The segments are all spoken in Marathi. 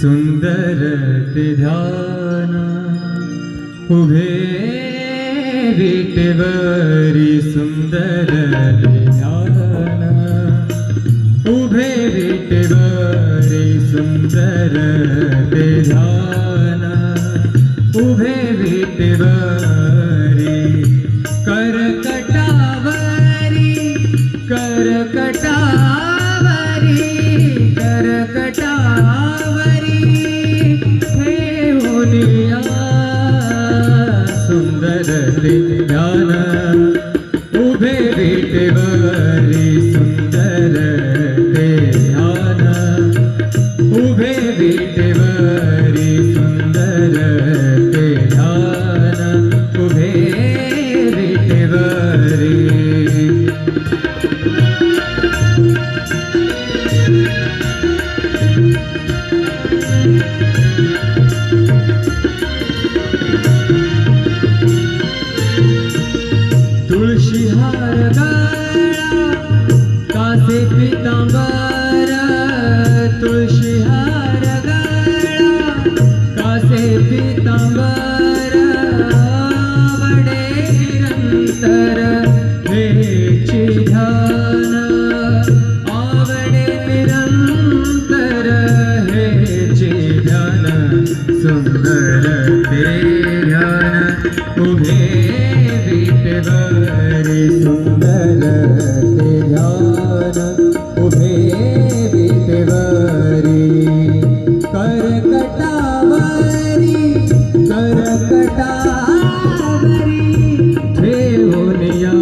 सुंदर ते ध्यान उभे विटेवरी सुंदर ते ध्यान उभे विटेवरी सुंदर ते ध्यान उभे विटेवरी करकटावरी करकटावरी करकटावरी ठेवूनिया सुंदर ते ध्यान उभे विटेवरी सुंदर ते ध्यान उभे विटेवरी सुंदर ते ध्यान उभे विटेवरी तुळशी हार गळा कासे पितांबर तुळशी हार गळा कासे पितांबर आवडे निरंतर हेची ध्यान आवडे निरंतर हेची ध्यान सुंदर ते ध्यान उभे विटेवरी सुंदर ते ध्यान उभे विटेवरी करकटावरी करकटावरी ठेवूनिया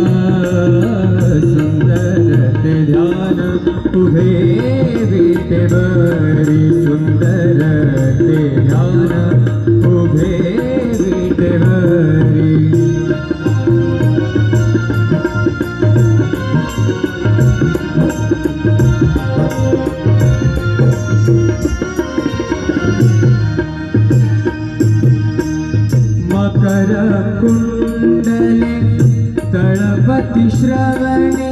सुंदर ते ध्यान उभे विटेवरी सुंदर ते ध्यान उभे विटेवरी मकर कुंडले तळपति श्रवणे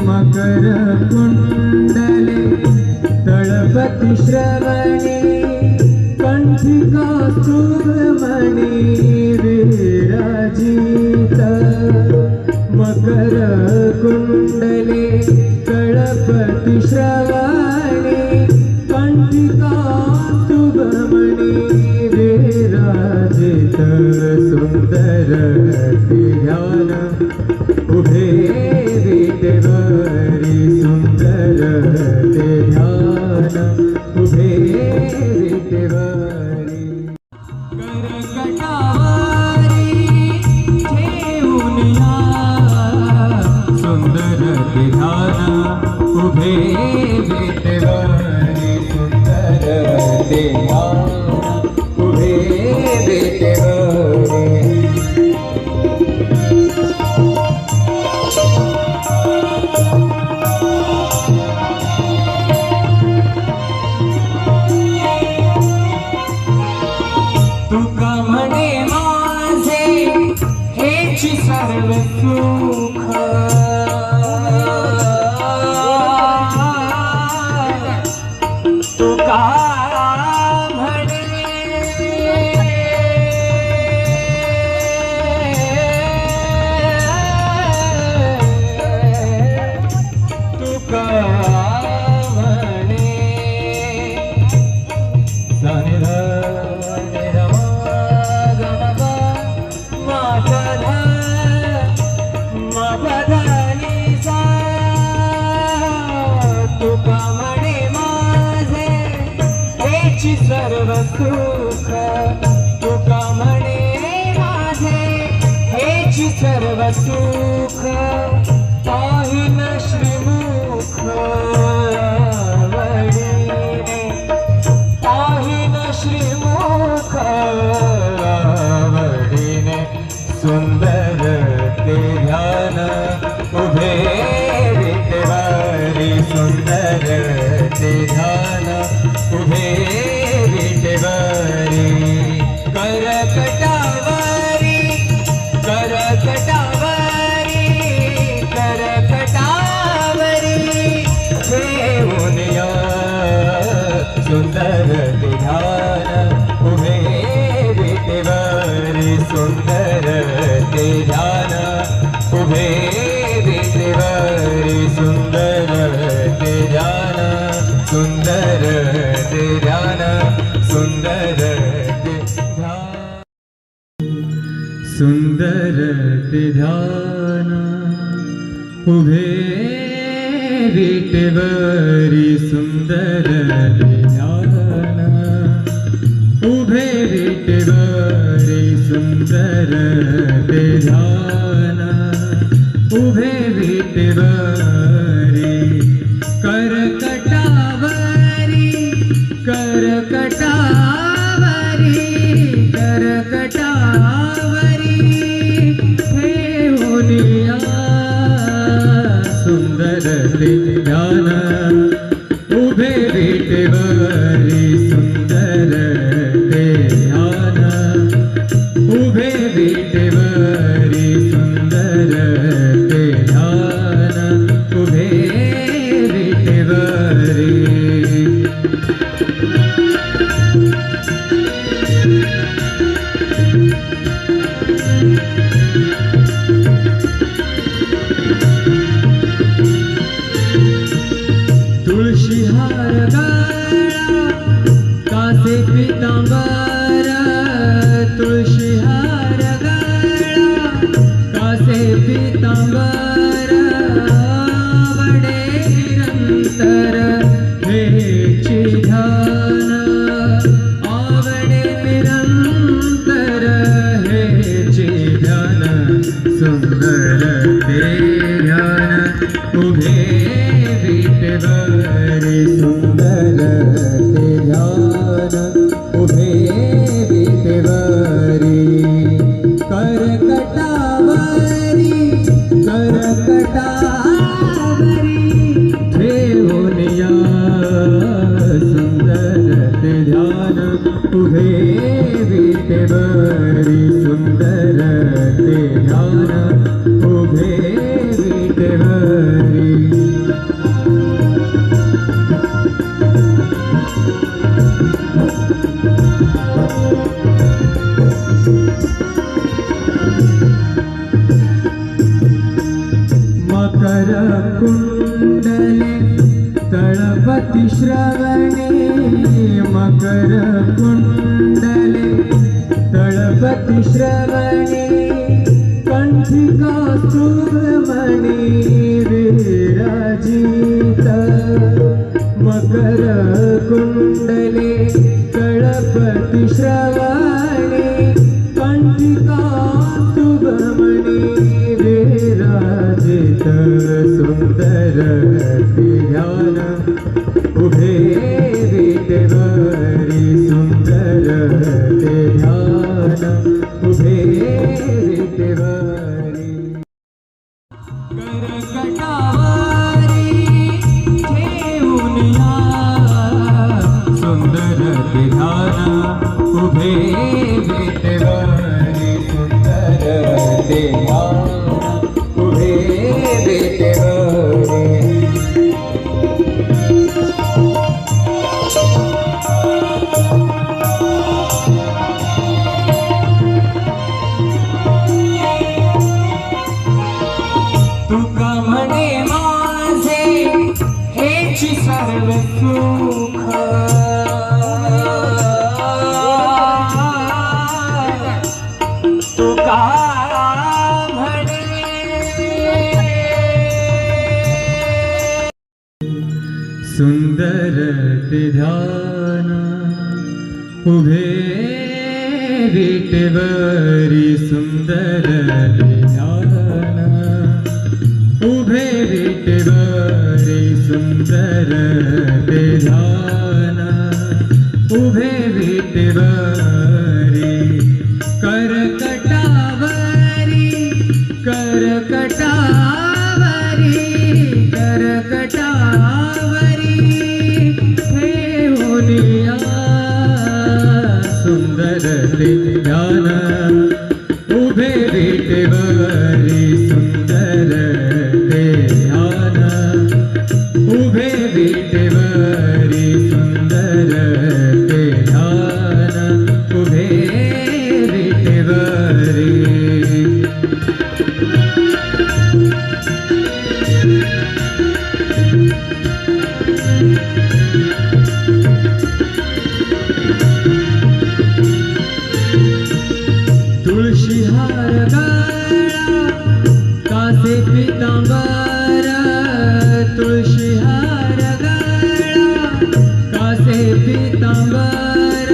मकर कुंडले तळपति श्रवणे कंठिका सुमणि विराजित मकर कुंडले तळपति श्रवणे कंठिका सुमणि विराजित सुंदर ते ध्यान उभे विटेवरी सुंदर ते ध्यान उभे विटेवरी करकटावरी ठेवूनिया सुंदर ते ध्यान उभे विटेवरी सुंदर ते ध्यान उभे विटेवरी तुका म्हणे माझे हेची सर्व सुख तुका म्हणे तुका म्हणे तुका म्हणे माझे हेची सर्व सुख तुका म्हणे माझे हेची सर्व सुख पाहिन श्रीमुख आवडीने पाहिन श्रीमुख आवडीने सुंदर ते ध्यान उभे विटेवरी सुंदर ते ध्यान उभे विटेवरी करकटावरी करकटावरी करकटावरी ठेवूनिया सुंदर सुंदर ते ध्यान सुंदर ते ध्यान सुंदर ते ध्यान उभे विटेवरी सुंदर ते ध्यान उभे विटेवरी सुंदर ते ध्यान उभे विटेवरी करकटावरी करकटावरी करकटावरी ठेवूनिया सुंदर ते ध्यान उभे विटेवरी सुंदर ते ध्यान उभे विटेवरी सुंदर ते ध्यान उभे विटेवरी तुळशी हार गळा कासे पितांबर तुळशी हार गळा कासे पितांबर आवडे निरंतर हेची ध्यान आवडे निरंतर हेची ध्यान सुंदर ते ध्यान उभे विटेवरी सुंदर ते ध्यान उभे विटेवरी करकटावरी करकटावरी ठेवूनिया सुंदर ते ध्यान उभे विटेवरी सुंदर ते ध्यान उभे विटेवरी मकर कुंडले तळपति श्रवणे मकर कुंडले तळपति श्रवणे कंठिका सुब्रमणी विराजित मकर कुंडले तळपति श्रवणे कंठिका सुब्रमणी विराजित सुंदर ते ध्यान उभे विटेवरी सुंदर ते ध्यान उभे विटेवरी करकटावरी ठेवूनिया सुंदर ते ध्यान उभे विटेवरी सुंदर ते ध्यान उभे विटेवरी तुका म्हणे माझे हेची सर्व सुख तुका म्हणे सुंदर ते ध्यान उभे विटेवरी सुंदर ते ध्यान उभे विटेवरी सुंदर ते ध्यान उभे विटेवरी करकटावरी करकटावरी करकटावरी ठेवूनिया सुंदर ते ध्यान उभे विटेवरी सुंदर ते ध्यान उभे विटेवरी सुंदर ते ध्यान उभे विटेवरी से पीतांबर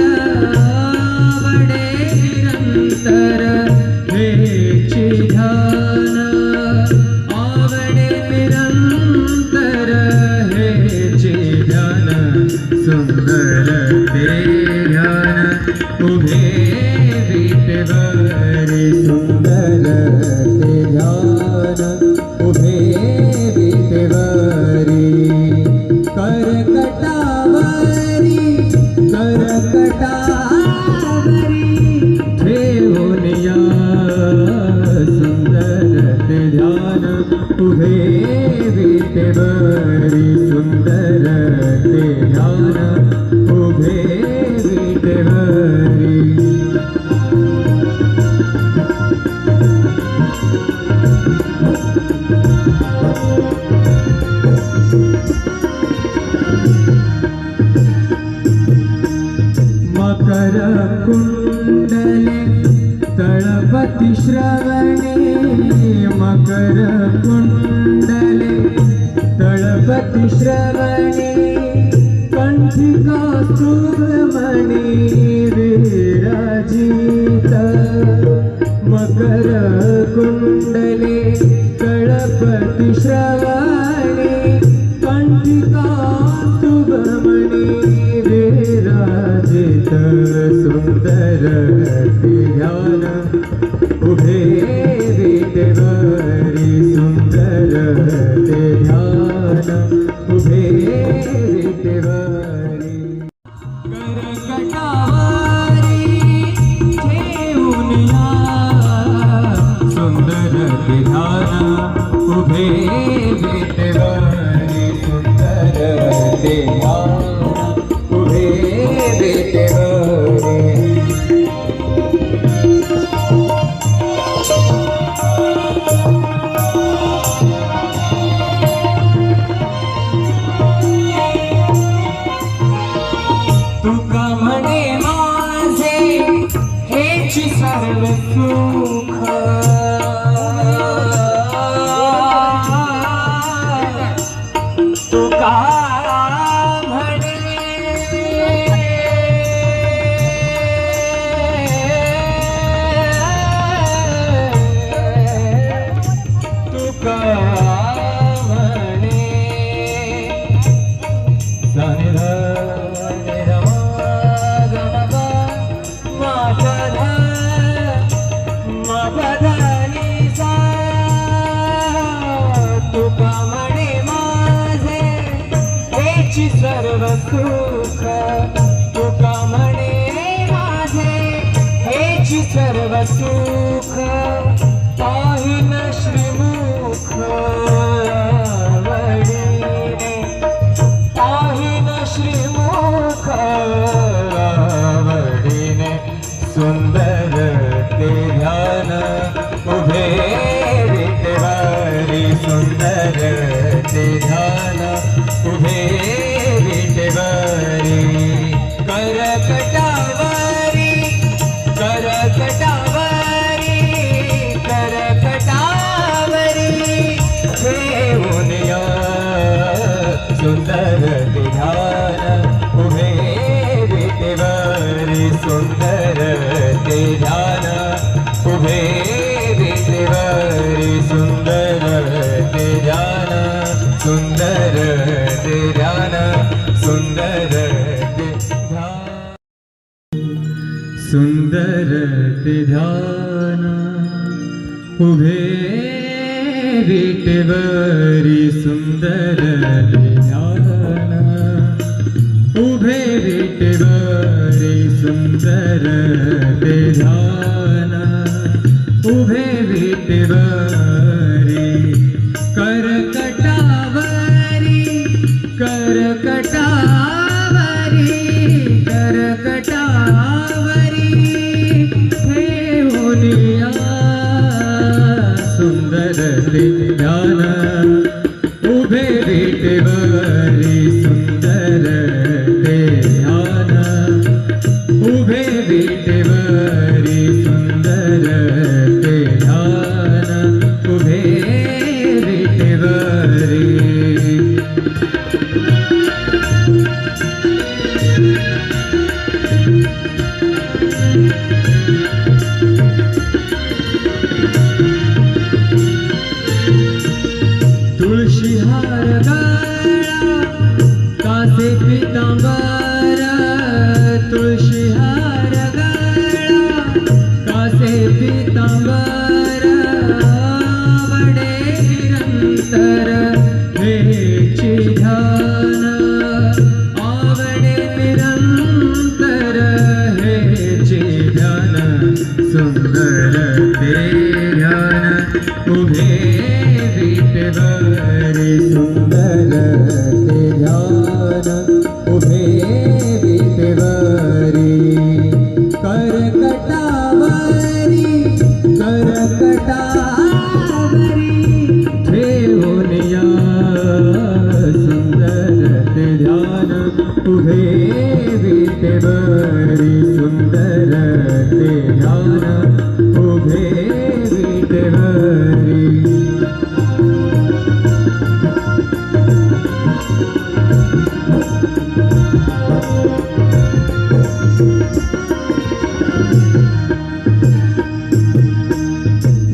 आवडे निरंतर हेची ध्यान आवडे निरंतर हेची ध्यान सुंदर ते ध्यान उभे विटेवरी सुंदर ते ध्यान उभे विटेवरी करकटावरी ठेवून या सुंदर ते ध्यान उभे विटेवरी सुंदर ते ध्यान उभे विटेवरी मकर कुंडले तळपति श्रवणे मकर कुंडले तळपति श्रवणे कंठिका सुब्रमणि विराजित मकर कुंडले तळपति श्रवणे कंठिका सुब्रमणि विराजित सुंदर ते ध्यान उभे विटेवरी सुंदर ते ध्यान उभे विटेवरी करकटावरी ठेवून या सुंदर ते ध्यान उभे विटेवरी सुंदर ते ध्यान उभे विटेवरी तुका म्हणे माझे हेची सर्व सुख तुका म्हणे तुका म्हणे तुका म्हणे माझे हेची सर्व सुख तुका म्हणे माझे हेची सर्व सुख पाहिन श्रीमुख आवडीने पाहिन श्रीमुख आवडीने सुंदर ते ध्यान उभे विटेवरी सुंदर ते ध्यान उभे विटेवरी करकटावरी करकटावरी करकटावरी ठेवून या सुंदर ते ध्यान उभे विटेवरी सुंदर ते ध्यान उभे विटेवरी सुंदर ते ध्यान सुंदर ते ध्यान सुंदर ते ध्यान सुंदर ते ध्यान उभे विटेवरी सुंदर ते ध्यान उभे विटेवरी सुंदर ते ध्यान उभे विटेवरी करकटावरी करकटावरी करकटावरी ठेवून या सुंदर ते ध्यान उभे विटेवरी सुंदर ते ध्यान उभे विटेवरी सुंदर ते ध्यान उभे विटेवरी तुळशी हार गळा कासे पितांबर, तुळशी हार गळा कासे पितांबर, आवडे निरंतर हेची ध्यान, आवडे निरंतर हेची ध्यान, सुंदर ते ध्यान उभे विटेवरी, सुंदर ते ध्यान उभे विटेवरी, करकटावरी ठेवून या, सुंदर ते ध्यान उभे विटेवरी, सुंदर ते ध्यान उभे विटेवरी.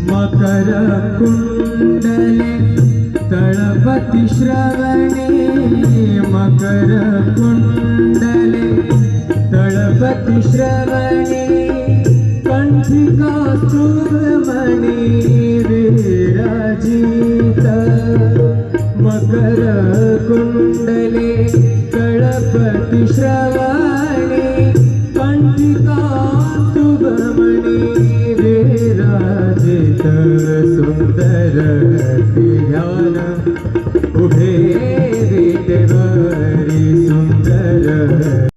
मकर कुंडले तळपती श्रवणे, मकर कुंडले तळपती श्रवणे, कंठी कौस्तुभमणी विराजित, मकर कुंडले तळपती श्रवणे, कंठी कौस्तुभमणी विराजित, सुंदर ते ध्यान उभे